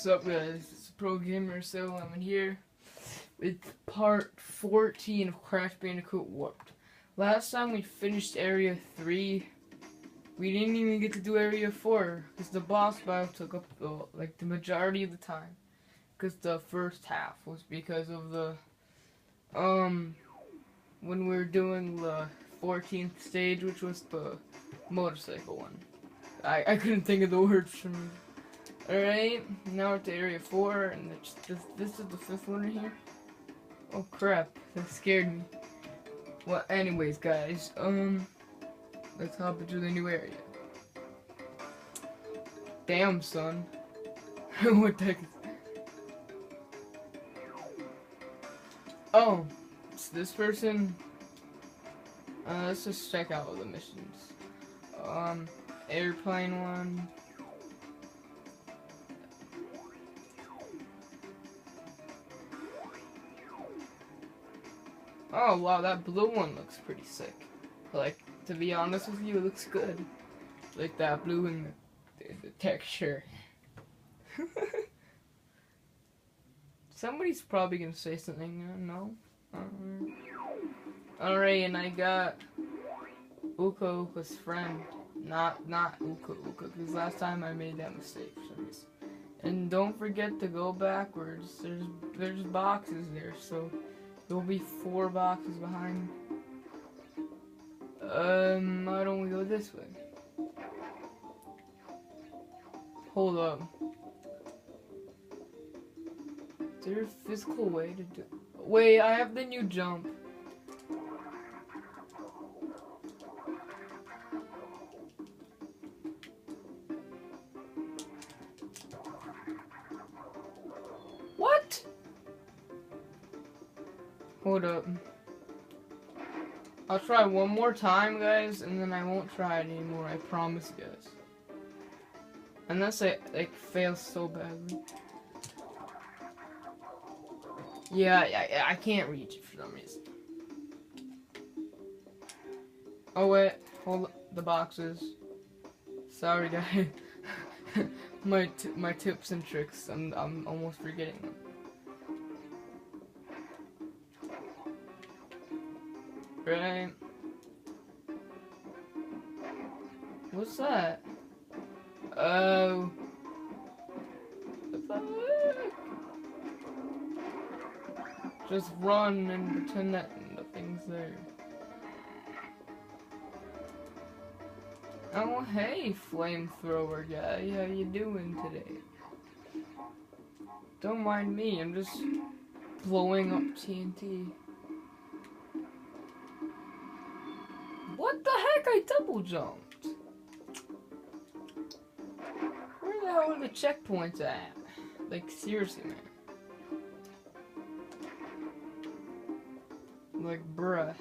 What's up, guys? It's Pro Gamer, so I'm here with part 14 of Crash Bandicoot Warped. Last time we finished Area 3, we didn't even get to do Area 4, because the boss battle took up the majority of the time. Because the first half was because of the, when we were doing the 14th stage, which was the motorcycle one. I couldn't think of the words for me. Alright, now we're at Area 4, and this is the 5th one right here. Oh crap, that scared me. Well, anyways, guys, let's hop into the new area. Damn, son. What the heck is... Oh, it's this person. Let's just check out all the missions. Airplane one. Oh wow, that blue one looks pretty sick. Like, to be honest with you, it looks good. Like that blue and the texture. Somebody's probably gonna say something, no? Alright, and I got Uka Uka's friend. Not Uka Uka, because last time I made that mistake for some reason. And don't forget to go backwards. There's boxes there, so there'll be 4 boxes behind. Why don't we go this way? Hold up. Is there a physical way to do... Wait, I have the new jump. What? Hold up. I'll try one more time, guys, and then I won't try it anymore, I promise, guys. Unless I, like, fail so badly. Yeah, I can't reach it for some reason. Oh, wait. Hold the boxes. Sorry, guys. my tips and tricks, I'm almost forgetting them. Right. What's that? Oh. What the heck? Just run and pretend that nothing's there. Oh, hey, flamethrower guy. How you doing today? Don't mind me, I'm just blowing up TNT. What the heck? I double jumped. Where the hell are the checkpoints at? Like, seriously, man. Like, bruh.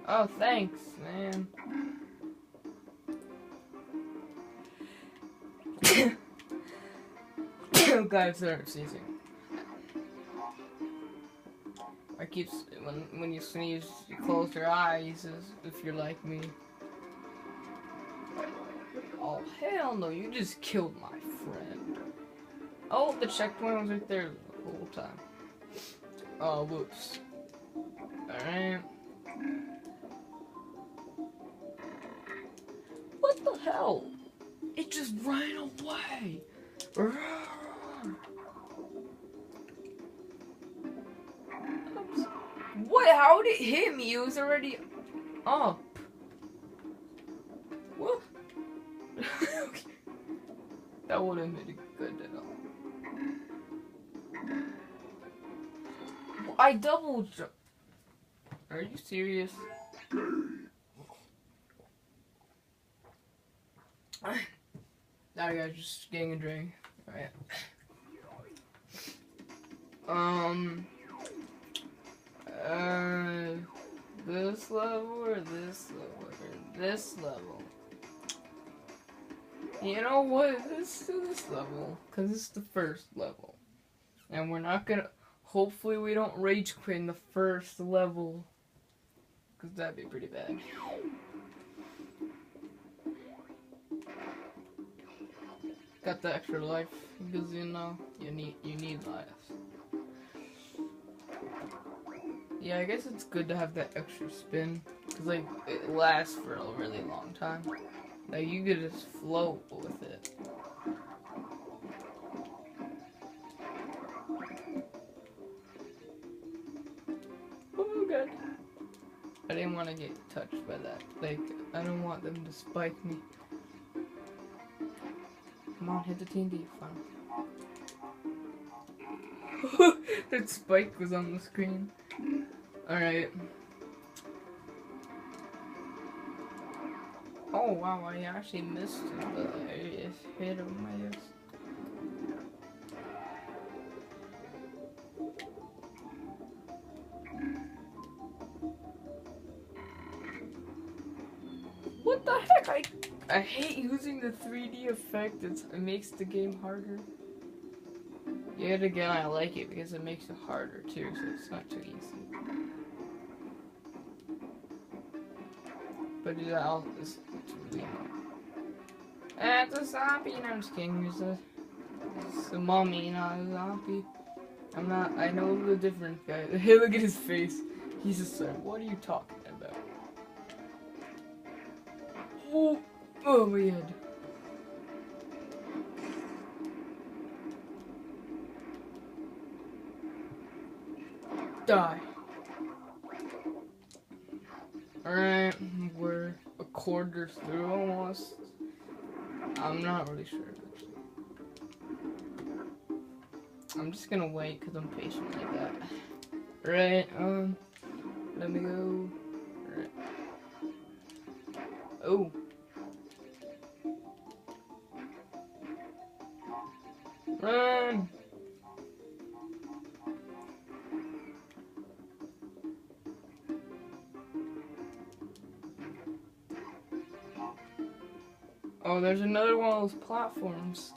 Oh, thanks, man. Guys, start sneezing. I keep when you sneeze, you close your eyes, if you're like me. Oh hell no! You just killed my friend. Oh, the checkpoint was right there the whole time. Oh, whoops. All right. What the hell? It just ran away. What? How did it hit me? It was already up. What? Okay. That wouldn't have been good at all. I double jumped. Are you serious? Now you guys just getting a drink. Alright. This level or this level or this level? You know what? Let's do this level, because it's the first level. And we're not gonna... Hopefully we don't rage quit in the first level. because that'd be pretty bad. Got the extra life because you know you need life. Yeah, I guess it's good to have that extra spin because like it lasts for a really long time. Like you could just float with it. Oh god! I didn't want to get touched by that. Like I don't want them to spike me. Come on, hit the TNT. Fine. That spike was on the screen. Alright. Oh wow, I actually missed him, but I hit him, I guess. What the heck? I hate using the 3D effect. It makes the game harder. Yet again, I like it because it makes it harder too, so it's not too easy. But it's really hard. It's a zombie, and I'm just kidding. It's a mummy, not a zombie. I know the difference, guys. Hey, look at his face. He's just like, what are you talking about? Oh my god. Die. Alright, we're a quarter through almost. I'm not really sure actually. I'm just gonna wait because I'm patient like that. Right, let me go. Right. Oh. Run! Oh, there's another one of those platforms.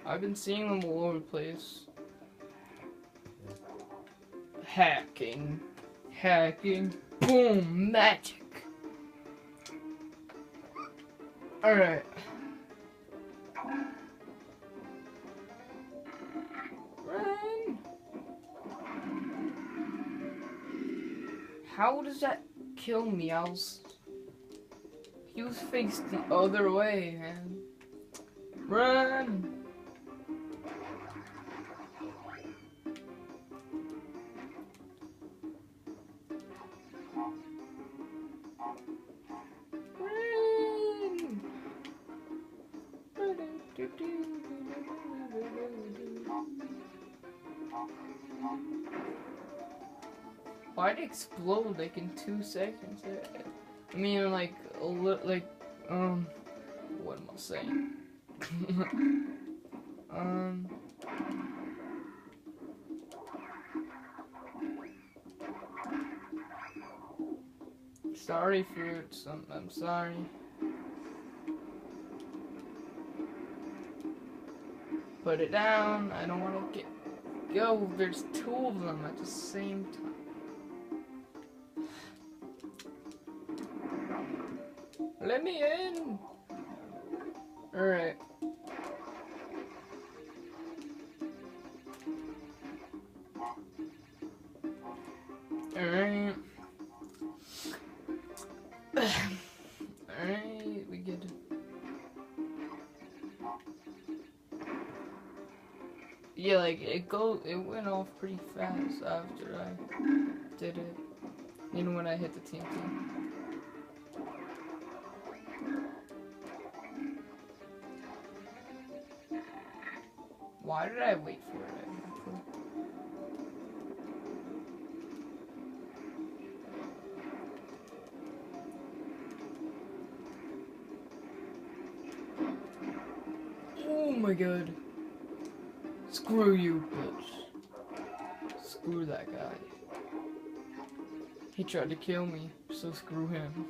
I've been seeing them all over the place. Hacking. Hacking. Boom! Magic! Alright. Run! How does that kill me? He was faced the other way, man. Run! Run! Why'd it explode like in 2 seconds? I mean, like a little, like what am I saying? Sorry, fruits. I'm sorry. Put it down. I don't want to go. There's 2 of them at the same time. Let me in. All right. Alright. Alright, we get it. Yeah, like it went off pretty fast after I did it. You know, when I hit the TNT. Why did I wait for it? Oh my god. Screw you, bitch. Screw that guy. He tried to kill me, so screw him.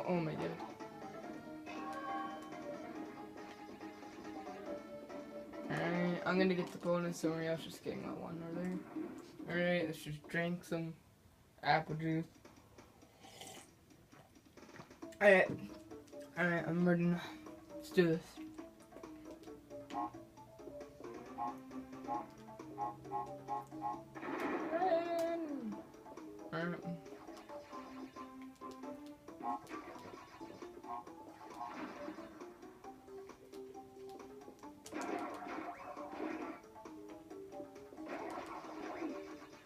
Oh my god. I'm gonna get the bonus, somebody else just getting that one, are they? Alright, let's just drink some apple juice. Alright, I'm ready now. Let's do this. Alright.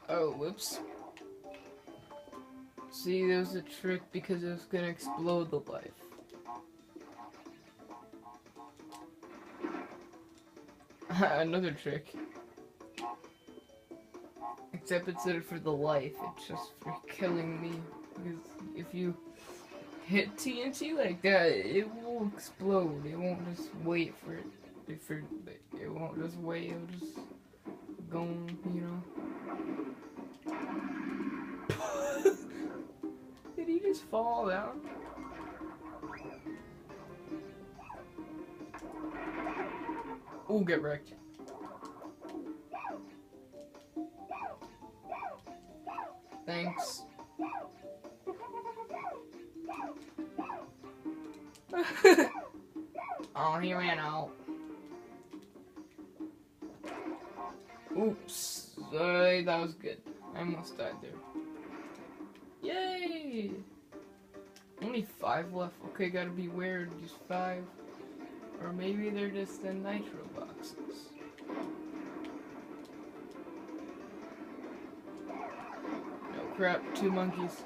Oh, whoops. See, there was a trick because it was gonna explode the life. Another trick. Except instead of for the life, it's just for killing me. Because if you hit TNT like that, it will explode. It won't just wait for it. It won't just wait, it'll just go on, you know. Did he just fall down? Ooh, get wrecked. Thanks. Oh, he ran out. Oops. Sorry, that was good. I almost died there. Yay! Only 5 left. Okay, gotta be weird. Just 5. Or maybe they're just the nitro boxes. No crap, 2 monkeys.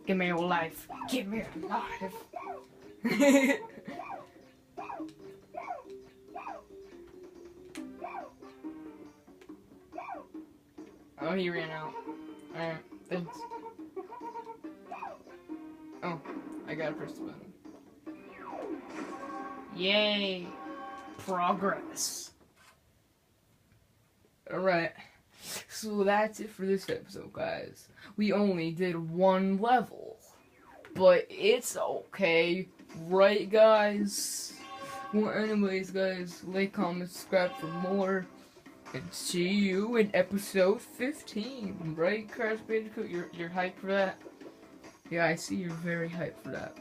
Give me your life. Give me your life. Oh, he ran out. Alright, thanks. Oh, I gotta press the button. Yay! Progress. Alright, so that's it for this episode, guys. We only did 1 level, but it's okay, right, guys? Well, anyways, guys, like, comment, subscribe for more, and see you in episode 15, right, Crash Bandicoot? You're hyped for that? Yeah, I see you're very hyped for that.